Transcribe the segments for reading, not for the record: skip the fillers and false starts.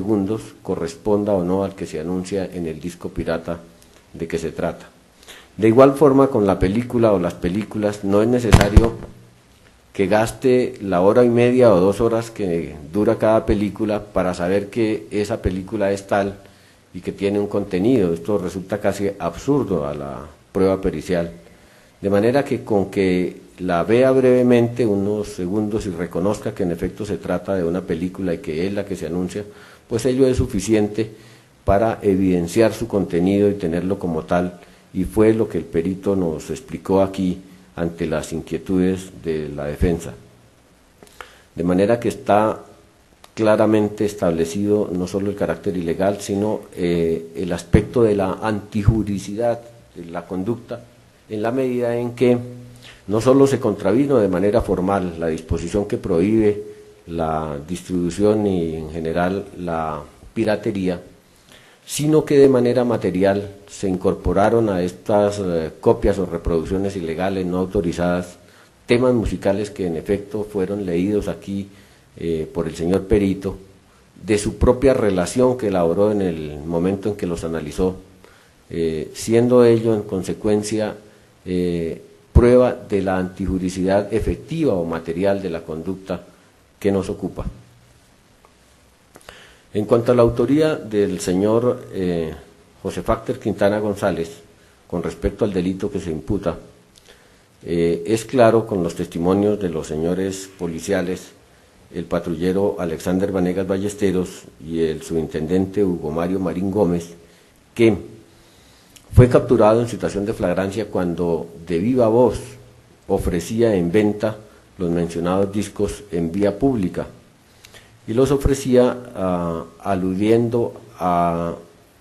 segundos corresponda o no al que se anuncia en el disco pirata de que se trata. De igual forma, con la película o las películas no es necesario que gaste la hora y media o 2 horas que dura cada película para saber que esa película es tal y que tiene un contenido. Esto resulta casi absurdo a la prueba pericial. De manera que con que la vea brevemente unos segundos y reconozca que en efecto se trata de una película y que es la que se anuncia, pues ello es suficiente para evidenciar su contenido y tenerlo como tal, y fue lo que el perito nos explicó aquí ante las inquietudes de la defensa. De manera que está claramente establecido no solo el carácter ilegal, sino el aspecto de la antijuricidad de la conducta, en la medida en que no solo se contravino de manera formal la disposición que prohíbe la distribución y en general la piratería, sino que de manera material se incorporaron a estas copias o reproducciones ilegales no autorizadas temas musicales que en efecto fueron leídos aquí por el señor perito, de su propia relación que elaboró en el momento en que los analizó, siendo ello en consecuencia prueba de la antijuricidad efectiva o material de la conducta que nos ocupa. En cuanto a la autoría del señor José Facter Quintana González, con respecto al delito que se imputa, es claro con los testimonios de los señores policiales, el patrullero Alexander Vanegas Ballesteros y el subintendente Hugo Mario Marín Gómez, que fue capturado en situación de flagrancia cuando de viva voz ofrecía en venta los mencionados discos en vía pública, y los ofrecía aludiendo a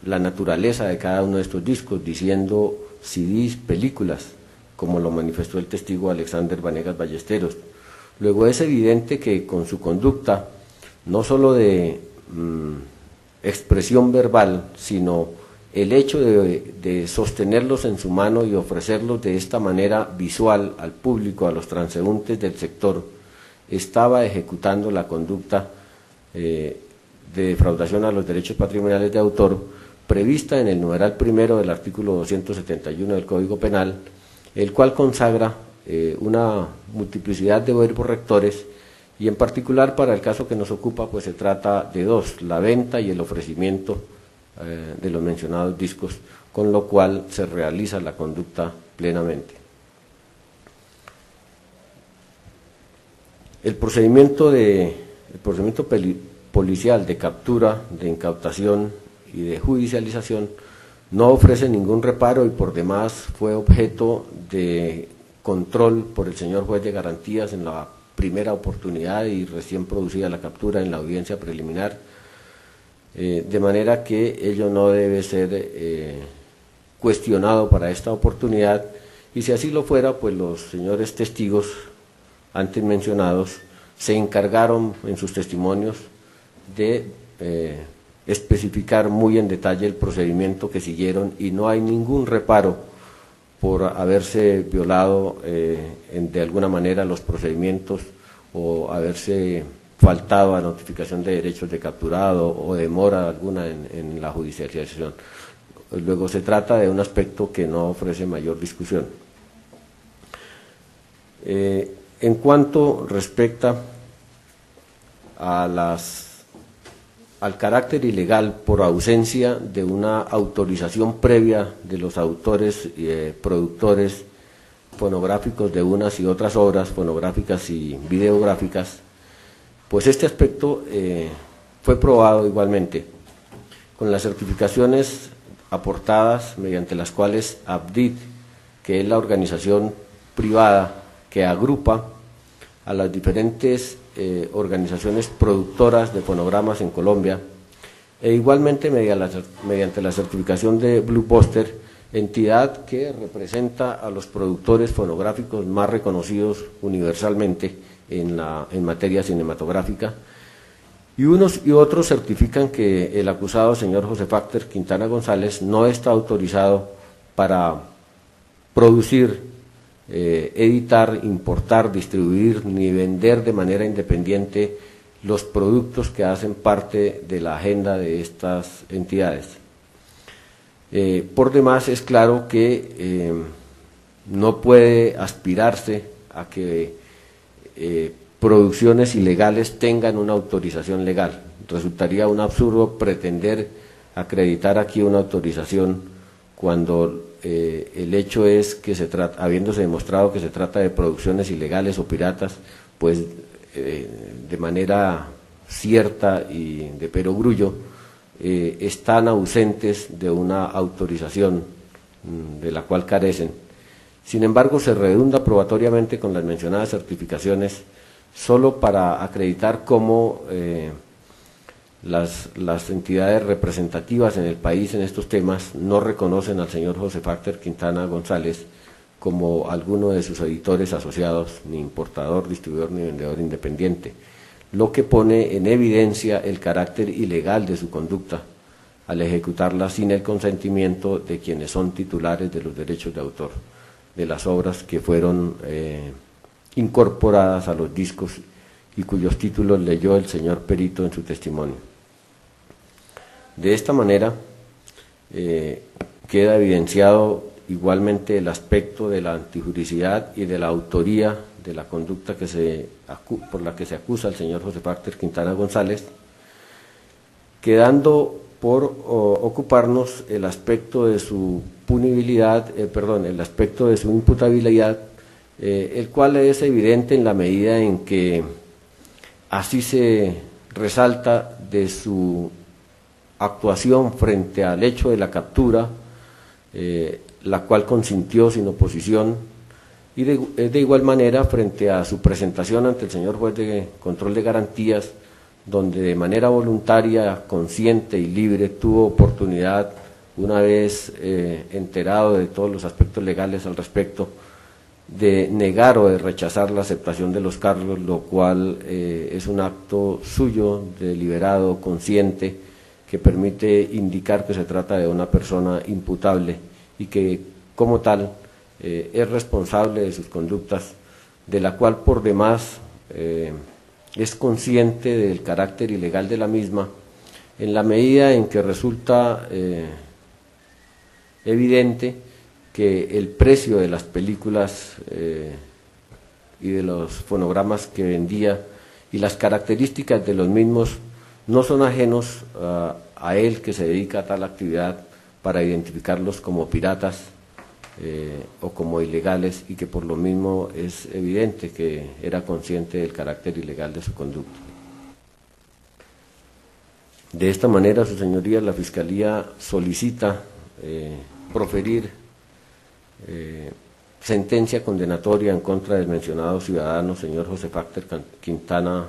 la naturaleza de cada uno de estos discos, diciendo CDs, películas, como lo manifestó el testigo Alexander Vanegas Ballesteros. Luego es evidente que con su conducta, no solo de expresión verbal, sino el hecho de sostenerlos en su mano y ofrecerlos de esta manera visual al público, a los transeúntes del sector, estaba ejecutando la conducta de defraudación a los derechos patrimoniales de autor prevista en el numeral primero del artículo 271 del Código Penal, el cual consagra una multiplicidad de verbos rectores, y en particular para el caso que nos ocupa pues se trata de dos: la venta y el ofrecimiento de los mencionados discos, con lo cual se realiza la conducta plenamente. El procedimiento policial de captura, de incautación y de judicialización no ofrece ningún reparo y por demás fue objeto de control por el señor juez de garantías en la primera oportunidad y recién producida la captura en la audiencia preliminar, de manera que ello no debe ser cuestionado para esta oportunidad, y si así lo fuera, pues los señores testigos antes mencionados se encargaron en sus testimonios de especificar muy en detalle el procedimiento que siguieron, y no hay ningún reparo por haberse violado de alguna manera los procedimientos o haberse faltado a notificación de derechos de capturado o demora alguna en la judicialización. Luego se trata de un aspecto que no ofrece mayor discusión. En cuanto respecta al carácter ilegal por ausencia de una autorización previa de los autores y productores fonográficos de unas y otras obras fonográficas y videográficas, pues este aspecto fue probado igualmente con las certificaciones aportadas mediante las cuales ABDIT, que es la organización privada que agrupa a las diferentes organizaciones productoras de fonogramas en Colombia, e igualmente mediante la certificación de Blue Poster, entidad que representa a los productores fonográficos más reconocidos universalmente en materia cinematográfica, y unos y otros certifican que el acusado señor José Facter Quintana González no está autorizado para producir, editar, importar, distribuir ni vender de manera independiente los productos que hacen parte de la agenda de estas entidades. Por demás, es claro que no puede aspirarse a que producciones ilegales tengan una autorización legal. Resultaría un absurdo pretender acreditar aquí una autorización cuando el hecho es que habiéndose demostrado que se trata de producciones ilegales o piratas, pues de manera cierta y de perogrullo están ausentes de una autorización de la cual carecen. Sin embargo, se redunda probatoriamente con las mencionadas certificaciones solo para acreditar cómo las entidades representativas en el país en estos temas no reconocen al señor José Facter Quintana González como alguno de sus editores asociados, ni importador, distribuidor ni vendedor independiente, lo que pone en evidencia el carácter ilegal de su conducta al ejecutarla sin el consentimiento de quienes son titulares de los derechos de autor de las obras que fueron incorporadas a los discos y cuyos títulos leyó el señor perito en su testimonio. De esta manera queda evidenciado igualmente el aspecto de la antijuricidad y de la autoría de la conducta por la que se acusa al señor José Facter Quintana González, quedando por ocuparnos el aspecto de su punibilidad, el aspecto de su imputabilidad, el cual es evidente en la medida en que así se resalta de su actuación frente al hecho de la captura, la cual consintió sin oposición, y de igual manera frente a su presentación ante el señor juez de control de garantías, donde de manera voluntaria, consciente y libre tuvo oportunidad, una vez enterado de todos los aspectos legales al respecto, de negar o de rechazar la aceptación de los cargos, lo cual es un acto suyo, deliberado, consciente, que permite indicar que se trata de una persona imputable y que como tal es responsable de sus conductas, de la cual por demás es consciente del carácter ilegal de la misma, en la medida en que resulta evidente que el precio de las películas y de los fonogramas que vendía y las características de los mismos no son ajenos a él, que se dedica a tal actividad para identificarlos como piratas o como ilegales, y que por lo mismo es evidente que era consciente del carácter ilegal de su conducta. De esta manera, su señoría, la Fiscalía solicita proferir sentencia condenatoria en contra del mencionado ciudadano, señor José Facter Quintana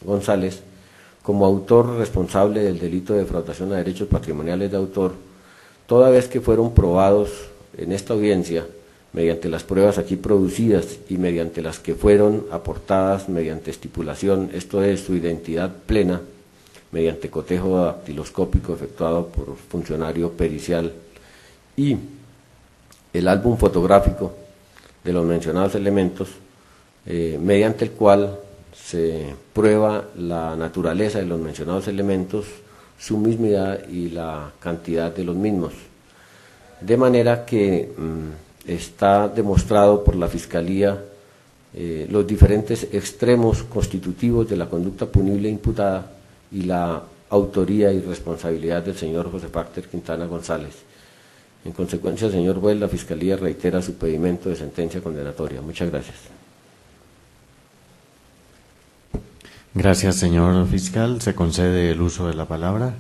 González, como autor responsable del delito de defraudación a derechos patrimoniales de autor, toda vez que fueron probados en esta audiencia, mediante las pruebas aquí producidas y mediante las que fueron aportadas mediante estipulación, esto es, su identidad plena, mediante cotejo dactiloscópico efectuado por funcionario pericial, y el álbum fotográfico de los mencionados elementos, mediante el cual se prueba la naturaleza de los mencionados elementos, su mismidad y la cantidad de los mismos. De manera que está demostrado por la Fiscalía los diferentes extremos constitutivos de la conducta punible imputada y la autoría y responsabilidad del señor José Facter Quintana González. En consecuencia, señor juez, la Fiscalía reitera su pedimento de sentencia condenatoria. Muchas gracias. Gracias, señor fiscal. Se concede el uso de la palabra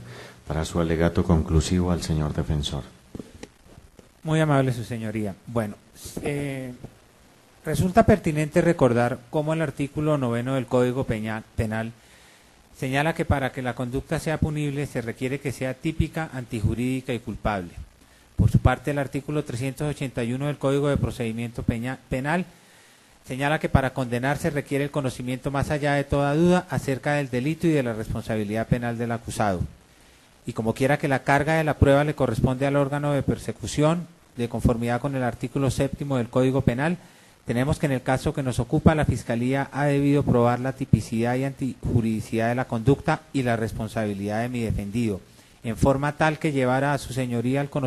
para su alegato conclusivo al señor defensor. Muy amable, su señoría. Bueno, resulta pertinente recordar cómo el artículo 9 del Código Penal señala que para que la conducta sea punible se requiere que sea típica, antijurídica y culpable. Por su parte, el artículo 381 del Código de Procedimiento Penal señala que para condenar se requiere el conocimiento más allá de toda duda acerca del delito y de la responsabilidad penal del acusado. Y como quiera que la carga de la prueba le corresponde al órgano de persecución, de conformidad con el artículo 7 del Código Penal, Tenemos que en el caso que nos ocupa, la Fiscalía ha debido probar la tipicidad y antijuridicidad de la conducta y la responsabilidad de mi defendido, en forma tal que llevara a su señoría al conocimiento